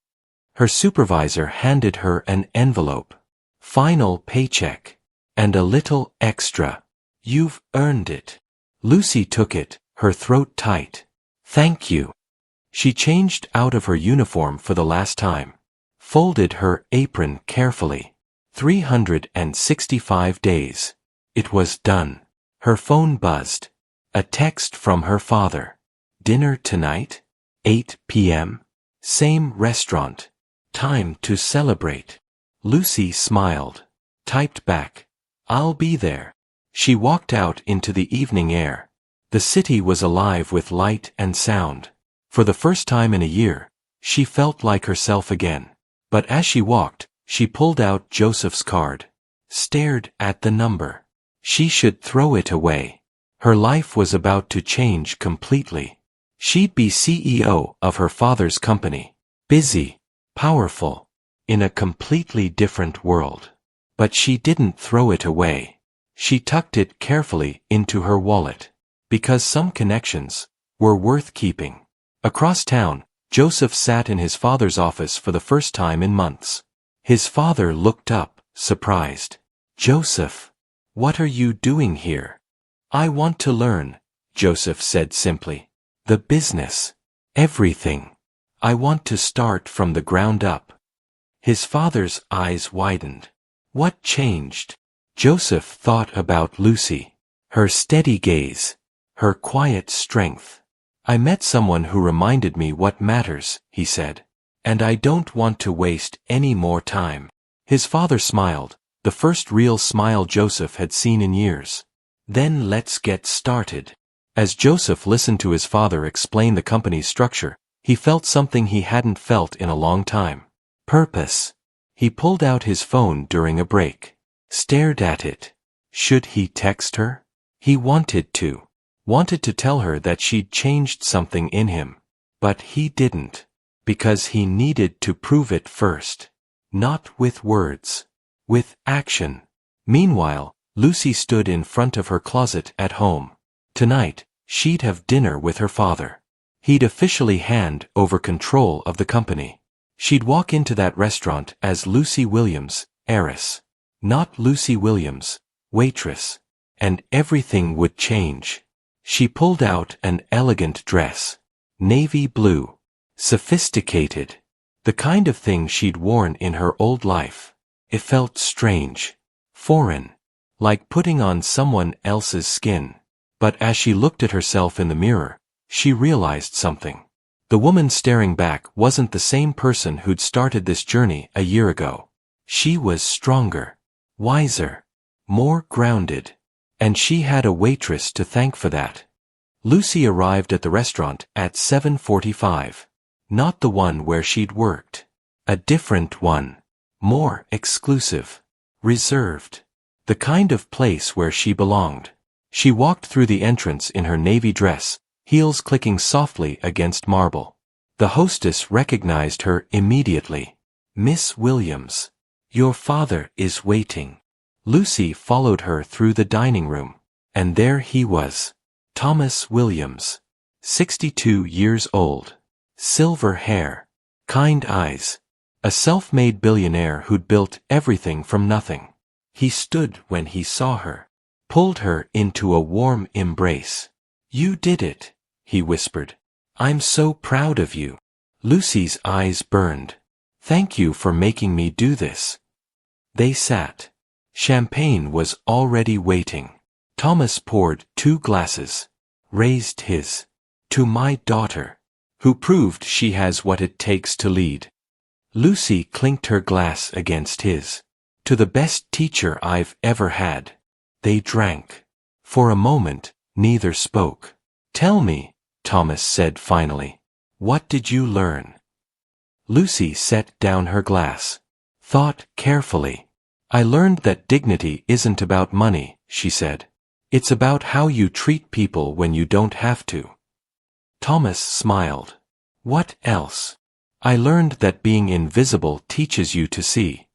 Her supervisor handed her an envelope. Final paycheck. And a little extra. You've earned it. Lucy took it, her throat tight. Thank you. She changed out of her uniform for the last time. Folded her apron carefully. 365 days. It was done. Her phone buzzed. A text from her father. Dinner tonight? 8 p.m. Same restaurant. Time to celebrate. Lucy smiled. Typed back. I'll be there. She walked out into the evening air. The city was alive with light and sound. For the first time in a year, she felt like herself again. But as she walked, she pulled out Joseph's card. Stared at the number. She should throw it away. Her life was about to change completely. She'd be CEO of her father's company. Busy. Powerful. In a completely different world. But she didn't throw it away. She tucked it carefully into her wallet. Because some connections were worth keeping. Across town, Joseph sat in his father's office for the first time in months. His father looked up, surprised. Joseph, what are you doing here? I want to learn, Joseph said simply. The business. Everything. I want to start from the ground up. His father's eyes widened. What changed? Joseph thought about Lucy. Her steady gaze. Her quiet strength. I met someone who reminded me what matters, he said. And I don't want to waste any more time. His father smiled, the first real smile Joseph had seen in years. Then let's get started. As Joseph listened to his father explain the company's structure, he felt something he hadn't felt in a long time. Purpose. He pulled out his phone during a break. Stared at it. Should he text her? He wanted to. Wanted to tell her that she'd changed something in him. But he didn't. Because he needed to prove it first. Not with words. With action. Meanwhile, Lucy stood in front of her closet at home. Tonight, she'd have dinner with her father. He'd officially hand over control of the company. She'd walk into that restaurant as Lucy Williams, heiress. Not Lucy Williams, waitress. And everything would change. She pulled out an elegant dress. Navy blue. Sophisticated. The kind of thing she'd worn in her old life. It felt strange. Foreign. Like putting on someone else's skin. But as she looked at herself in the mirror, she realized something. The woman staring back wasn't the same person who'd started this journey a year ago. She was stronger, wiser, more grounded, and she had a waitress to thank for that. Lucy arrived at the restaurant at 7:45. Not the one where she'd worked. A different one. More exclusive. Reserved. The kind of place where she belonged. She walked through the entrance in her navy dress, heels clicking softly against marble. The hostess recognized her immediately. Miss Williams. Your father is waiting. Lucy followed her through the dining room. And there he was. Thomas Williams. 62 years old. Silver hair. Kind eyes. A self-made billionaire who'd built everything from nothing. He stood when he saw her. Pulled her into a warm embrace. You did it, he whispered. I'm so proud of you. Lucy's eyes burned. Thank you for making me do this. They sat. Champagne was already waiting. Thomas poured 2 glasses. Raised his. To my daughter, who proved she has what it takes to lead. Lucy clinked her glass against his. To the best teacher I've ever had. They drank. For a moment, neither spoke. Tell me, Thomas said finally. What did you learn? Lucy set down her glass. Thought carefully. I learned that dignity isn't about money, she said. It's about how you treat people when you don't have to. Thomas smiled. What else? I learned that being invisible teaches you to see.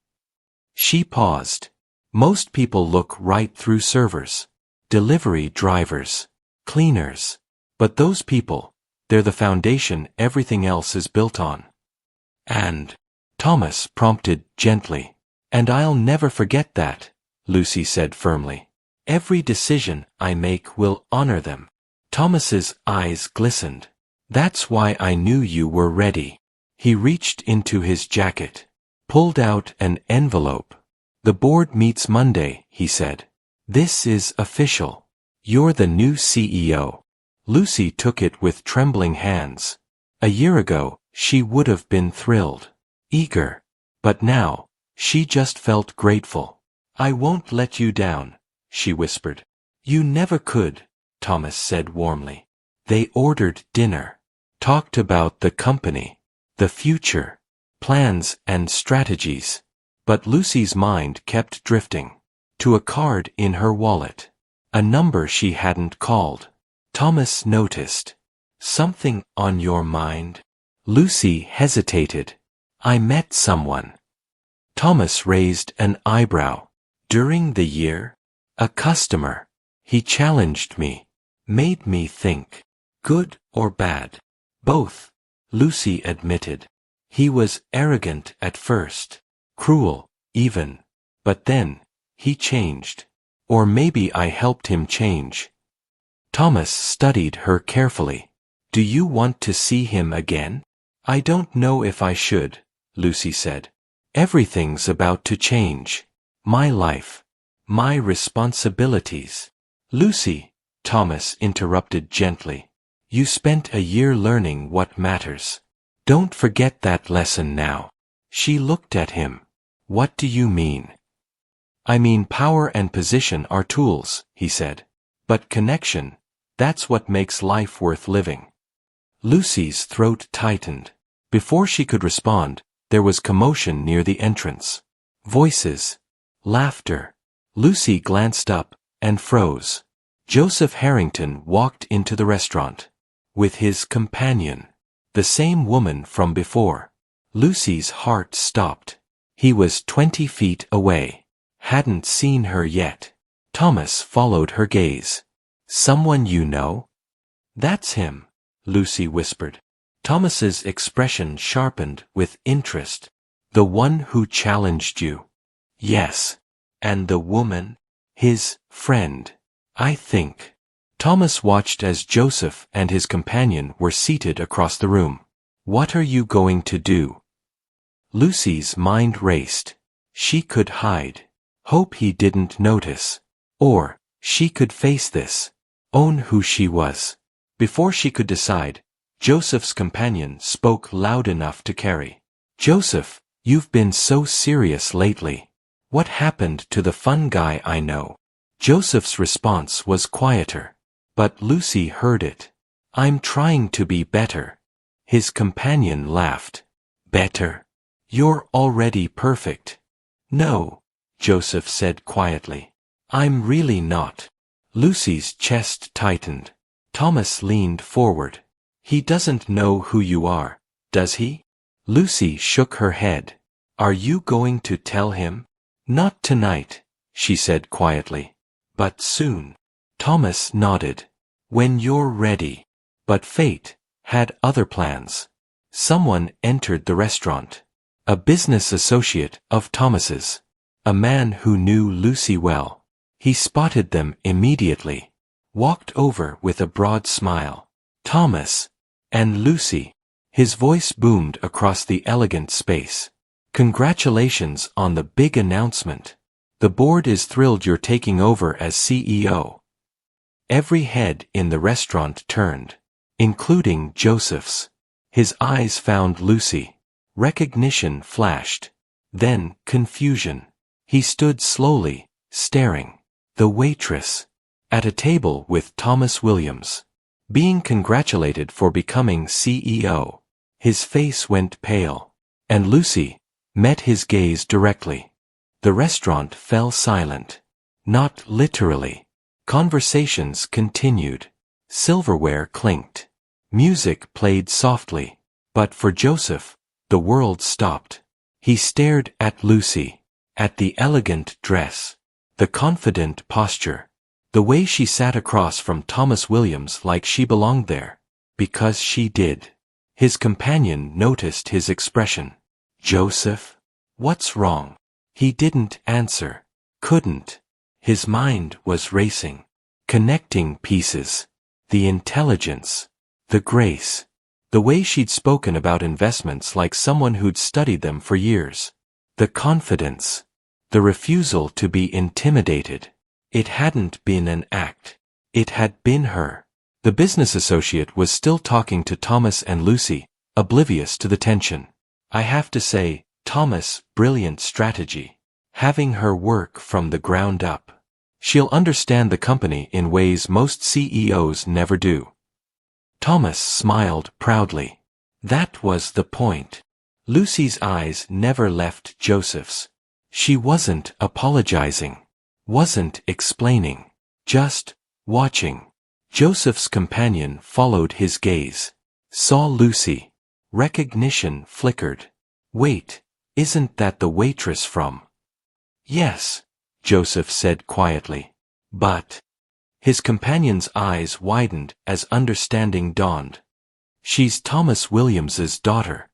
She paused. Most people look right through servers, delivery drivers, cleaners. But those people, they're the foundation everything else is built on. And, Thomas prompted gently. And I'll never forget that, Lucy said firmly. Every decision I make will honor them. Thomas's eyes glistened. That's why I knew you were ready. He reached into his jacket. Pulled out an envelope. The board meets Monday, he said. This is official. You're the new CEO. Lucy took it with trembling hands. A year ago, she would have been thrilled. Eager. But now, she just felt grateful. I won't let you down, she whispered. You never could, Thomas said warmly. They ordered dinner. Talked about the company, the future, plans and strategies. But Lucy's mind kept drifting. To a card in her wallet. A number she hadn't called. Thomas noticed. Something on your mind? Lucy hesitated. I met someone. Thomas raised an eyebrow. During the year? A customer. He challenged me. Made me think. Good or bad? Both, Lucy admitted. He was arrogant at first. Cruel, even. But then, he changed. Or maybe I helped him change. Thomas studied her carefully. Do you want to see him again? I don't know if I should, Lucy said. Everything's about to change. My life. My responsibilities. Lucy, Thomas interrupted gently. You spent a year learning what matters. Don't forget that lesson now. She looked at him. What do you mean? I mean power and position are tools, he said. But connection, that's what makes life worth living. Lucy's throat tightened. Before she could respond, there was commotion near the entrance. Voices. Laughter. Lucy glanced up and froze. Joseph Harrington walked into the restaurant. With his companion. The same woman from before. Lucy's heart stopped. He was 20 feet away. Hadn't seen her yet. Thomas followed her gaze. Someone you know? That's him, Lucy whispered. Thomas's expression sharpened with interest. The one who challenged you. Yes. And the woman? His friend. I think. Thomas watched as Joseph and his companion were seated across the room. What are you going to do? Lucy's mind raced. She could hide. Hope he didn't notice. Or, she could face this. Own who she was. Before she could decide, Joseph's companion spoke loud enough to carry. Joseph, You've been so serious lately. What happened to the fun guy I know? Joseph's response was quieter. But Lucy heard it. I'm trying to be better. His companion laughed. Better? You're already perfect. No, Joseph said quietly. I'm really not. Lucy's chest tightened. Thomas leaned forward. He doesn't know who you are, does he? Lucy shook her head. Are you going to tell him? Not tonight, she said quietly. But soon. Thomas nodded. When you're ready. But fate had other plans. Someone entered the restaurant. A business associate of Thomas's. A man who knew Lucy well. He spotted them immediately. Walked over with a broad smile. Thomas. And Lucy. His voice boomed across the elegant space. Congratulations on the big announcement. The board is thrilled you're taking over as CEO. Every head in the restaurant turned, including Joseph's. His eyes found Lucy. Recognition flashed. Then confusion. He stood slowly, staring. The waitress. At a table with Thomas Williams. Being congratulated for becoming CEO. His face went pale. And Lucy met his gaze directly. The restaurant fell silent. Not literally. Conversations continued. Silverware clinked. Music played softly. But for Joseph, the world stopped. He stared at Lucy. At the elegant dress. The confident posture. The way she sat across from Thomas Williams like she belonged there. Because she did. His companion noticed his expression. Joseph? What's wrong? He didn't answer. Couldn't. His mind was racing. Connecting pieces. The intelligence. The grace. The way she'd spoken about investments like someone who'd studied them for years. The confidence. The refusal to be intimidated. It hadn't been an act. It had been her. The business associate was still talking to Thomas and Lucy, oblivious to the tension. I have to say, Thomas, brilliant strategy. Having her work from the ground up. She'll understand the company in ways most CEOs never do. Thomas smiled proudly. That was the point. Lucy's eyes never left Joseph's. She wasn't apologizing. Wasn't explaining. Just watching. Joseph's companion followed his gaze. Saw Lucy. Recognition flickered. Wait, isn't that the waitress from? Yes, Joseph said quietly. But. His companion's eyes widened as understanding dawned. She's Thomas Williams's daughter.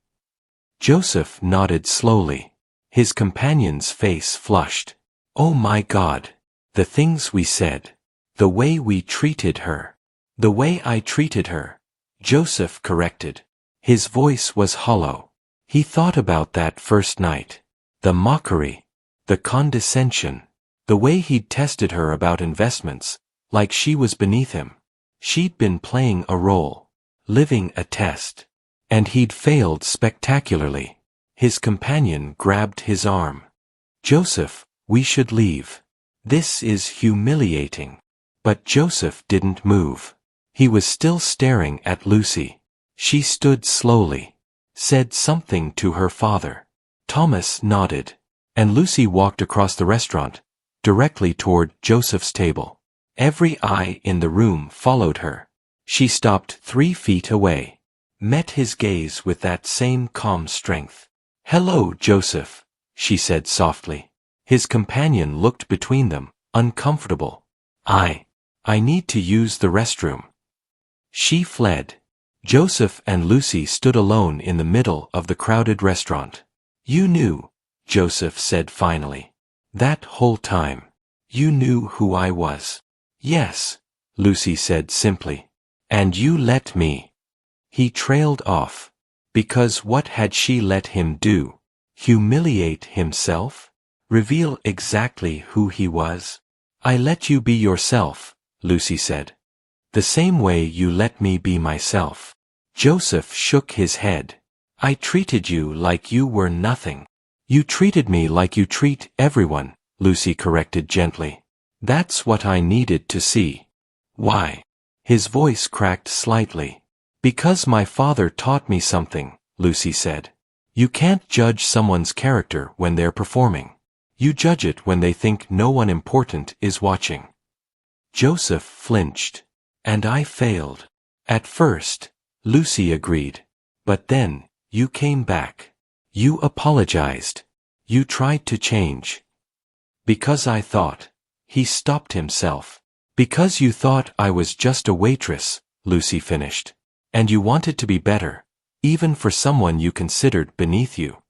Joseph nodded slowly. His companion's face flushed. Oh my God. The things we said. The way we treated her. The way I treated her. Joseph corrected. His voice was hollow. He thought about that first night. The mockery. The condescension. The way he'd tested her about investments, like she was beneath him. She'd been playing a role. Living a test. And he'd failed spectacularly. His companion grabbed his arm. Joseph, we should leave. This is humiliating. But Joseph didn't move. He was still staring at Lucy. She stood slowly. Said something to her father. Thomas nodded. And Lucy walked across the restaurant, directly toward Joseph's table. Every eye in the room followed her. She stopped 3 feet away. Met his gaze with that same calm strength. Hello, Joseph, she said softly. His companion looked between them, uncomfortable. I need to use the restroom. She fled. Joseph and Lucy stood alone in the middle of the crowded restaurant. You knew, Joseph said finally. That whole time. You knew who I was. Yes, Lucy said simply. And you let me. He trailed off. Because what had she let him do? Humiliate himself? Reveal exactly who he was? I let you be yourself, Lucy said. The same way you let me be myself. Joseph shook his head. I treated you like you were nothing. You treated me like you treat everyone, Lucy corrected gently. That's what I needed to see. Why? His voice cracked slightly. Because my father taught me something, Lucy said. You can't judge someone's character when they're performing. You judge it when they think no one important is watching. Joseph flinched. And I failed. At first, Lucy agreed. But then, you came back. You apologized. You tried to change. Because I thought. He stopped himself. Because you thought I was just a waitress, Lucy finished. And you wanted to be better, even for someone you considered beneath you.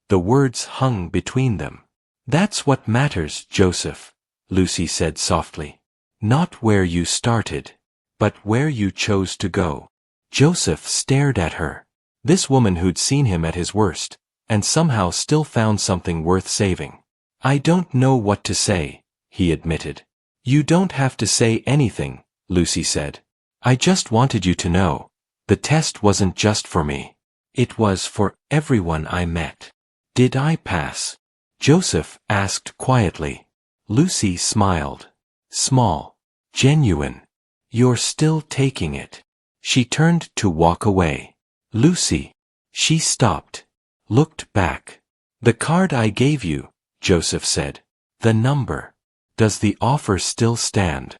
The words hung between them. That's what matters, Joseph, Lucy said softly. Not where you started, but where you chose to go. Joseph stared at her. This woman who'd seen him at his worst, and somehow still found something worth saving. I don't know what to say, he admitted. You don't have to say anything, Lucy said. I just wanted you to know. The test wasn't just for me. It was for everyone I met. Did I pass? Joseph asked quietly. Lucy smiled. Small. Genuine. You're still taking it. She turned to walk away. Lucy. She stopped. Looked back. The card I gave you, Joseph said. The number. Does the offer still stand?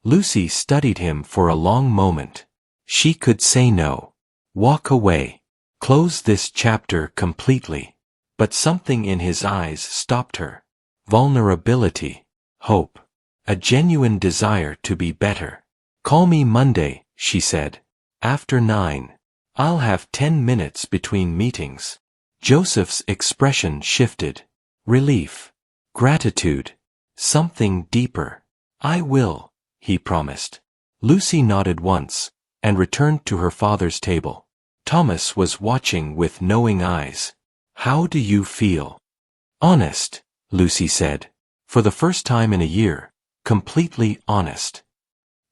Lucy studied him for a long moment. She could say no. Walk away. Close this chapter completely. But something in his eyes stopped her. Vulnerability. Hope. A genuine desire to be better. Call me Monday, she said. After 9. I'll have 10 minutes between meetings. Joseph's expression shifted. Relief. Gratitude. Something deeper. I will, he promised. Lucy nodded once, and returned to her father's table. Thomas was watching with knowing eyes. How do you feel? Honest, Lucy said. For the first time in a year, completely honest.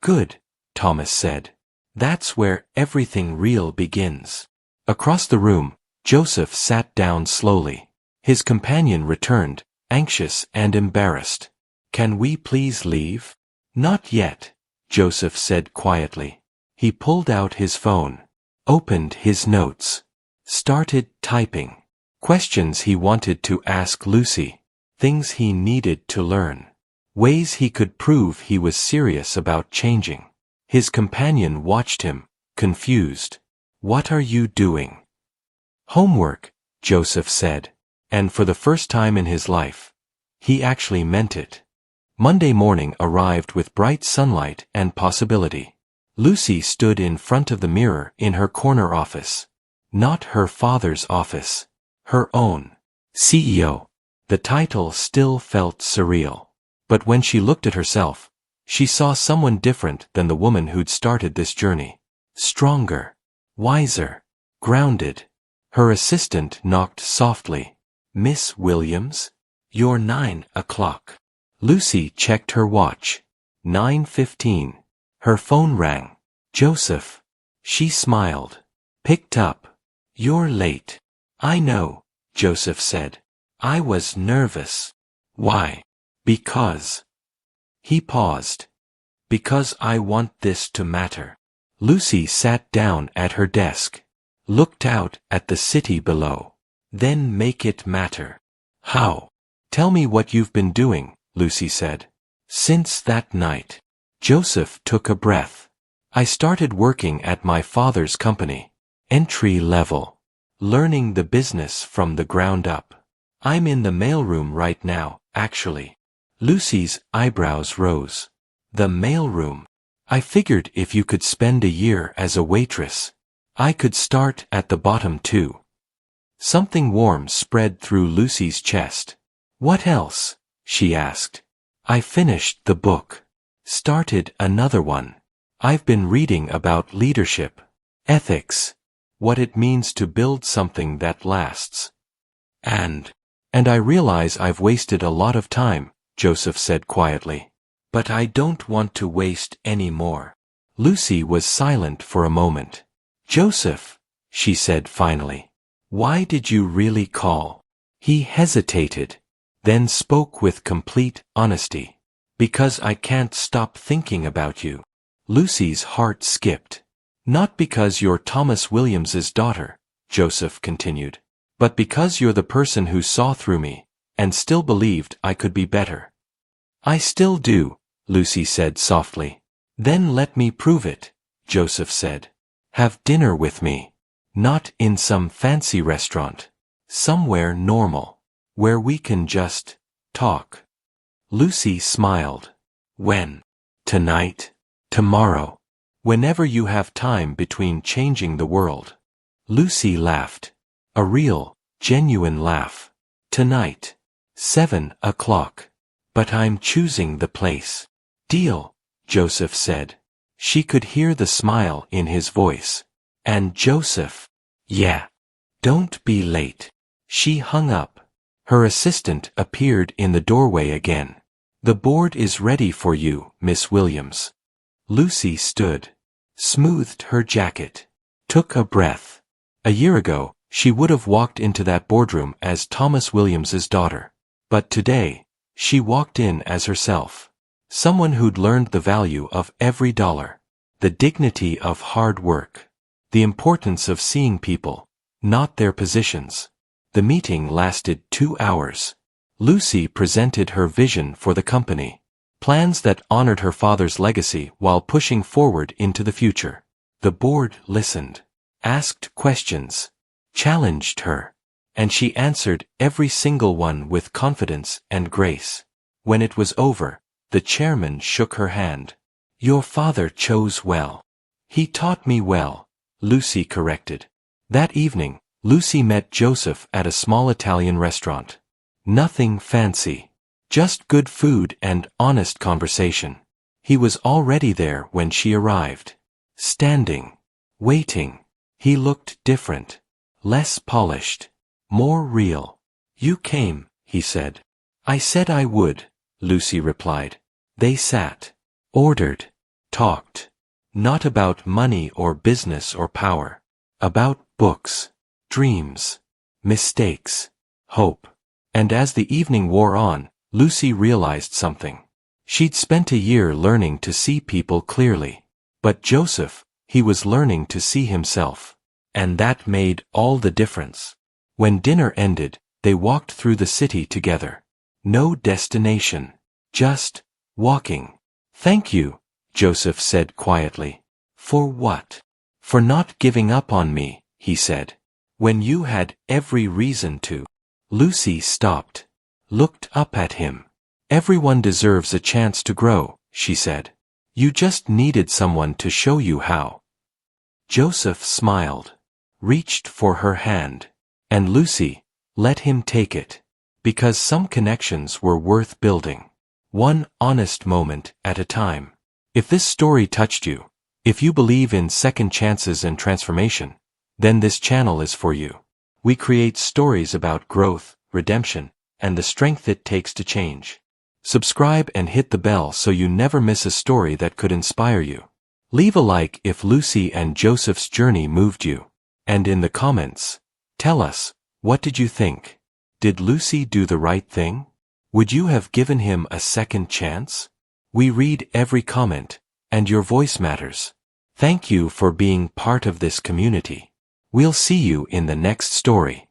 Good, Thomas said. That's where everything real begins. Across the room, Joseph sat down slowly. His companion returned, anxious and embarrassed. Can we please leave? Not yet, Joseph said quietly. He pulled out his phone, opened his notes, started typing. Questions he wanted to ask Lucy, things he needed to learn, ways he could prove he was serious about changing. His companion watched him, confused. What are you doing? Homework, Joseph said, and for the first time in his life, he actually meant it. Monday morning arrived with bright sunlight and possibility. Lucy stood in front of the mirror in her corner office. Not her father's office. Her own. CEO. The title still felt surreal. But when she looked at herself, she saw someone different than the woman who'd started this journey. Stronger. Wiser. Grounded. Her assistant knocked softly. Miss Williams? You're 9 o'clock. Lucy checked her watch. 9:15. Her phone rang. Joseph. She smiled. Picked up. You're late. I know, Joseph said. I was nervous. Why? Because. He paused. Because I want this to matter. Lucy sat down at her desk. Looked out at the city below. Then make it matter. How? Tell me what you've been doing, Lucy said. Since that night. Joseph took a breath. I started working at my father's company. Entry level. Learning the business from the ground up. I'm in the mailroom right now, actually. Lucy's eyebrows rose. The mailroom. I figured if you could spend a year as a waitress, I could start at the bottom too. Something warm spread through Lucy's chest. What else? She asked. I finished the book. Started another one. I've been reading about leadership, ethics, what it means to build something that lasts. And I realize I've wasted a lot of time, Joseph said quietly. But I don't want to waste any more. Lucy was silent for a moment. Joseph, she said finally, why did you really call? He hesitated, then spoke with complete honesty. Because I can't stop thinking about you. Lucy's heart skipped. Not because you're Thomas Williams's daughter, Joseph continued, but because you're the person who saw through me, and still believed I could be better. I still do, Lucy said softly. Then let me prove it, Joseph said. Have dinner with me. Not in some fancy restaurant. Somewhere normal. Where we can just talk. Lucy smiled. When? Tonight? Tomorrow? Whenever you have time between changing the world. Lucy laughed. A real, genuine laugh. Tonight. 7 o'clock. But I'm choosing the place. Deal, Joseph said. She could hear the smile in his voice. And Joseph. Yeah. Don't be late. She hung up. Her assistant appeared in the doorway again. The board is ready for you, Miss Williams. Lucy stood. Smoothed her jacket. Took a breath. A year ago, she would have walked into that boardroom as Thomas Williams's daughter. But today, she walked in as herself. Someone who'd learned the value of every dollar. The dignity of hard work. The importance of seeing people, not their positions. The meeting lasted 2 hours. Lucy presented her vision for the company. Plans that honored her father's legacy while pushing forward into the future. The board listened. Asked questions. Challenged her. And she answered every single one with confidence and grace. When it was over, the chairman shook her hand. Your father chose well. He taught me well, Lucy corrected. That evening, Lucy met Joseph at a small Italian restaurant. Nothing fancy. Just good food and honest conversation. He was already there when she arrived. Standing. Waiting. He looked different. Less polished. More real. You came, he said. I said I would, Lucy replied. They sat. Ordered. Talked. Not about money or business or power. About books. Dreams. Mistakes. Hope. And as the evening wore on, Lucy realized something. She'd spent a year learning to see people clearly. But Joseph, he was learning to see himself. And that made all the difference. When dinner ended, they walked through the city together. No destination. Just walking. Thank you, Joseph said quietly. For what? For not giving up on me, he said. When you had every reason to. Lucy stopped. Looked up at him. Everyone deserves a chance to grow, she said. You just needed someone to show you how. Joseph smiled. Reached for her hand. And Lucy, let him take it. Because some connections were worth building. One honest moment at a time. If this story touched you, if you believe in second chances and transformation, then this channel is for you. We create stories about growth, redemption, and the strength it takes to change. Subscribe and hit the bell so you never miss a story that could inspire you. Leave a like if Lucy and Joseph's journey moved you. And in the comments, tell us, what did you think? Did Lucy do the right thing? Would you have given him a second chance? We read every comment, and your voice matters. Thank you for being part of this community. We'll see you in the next story.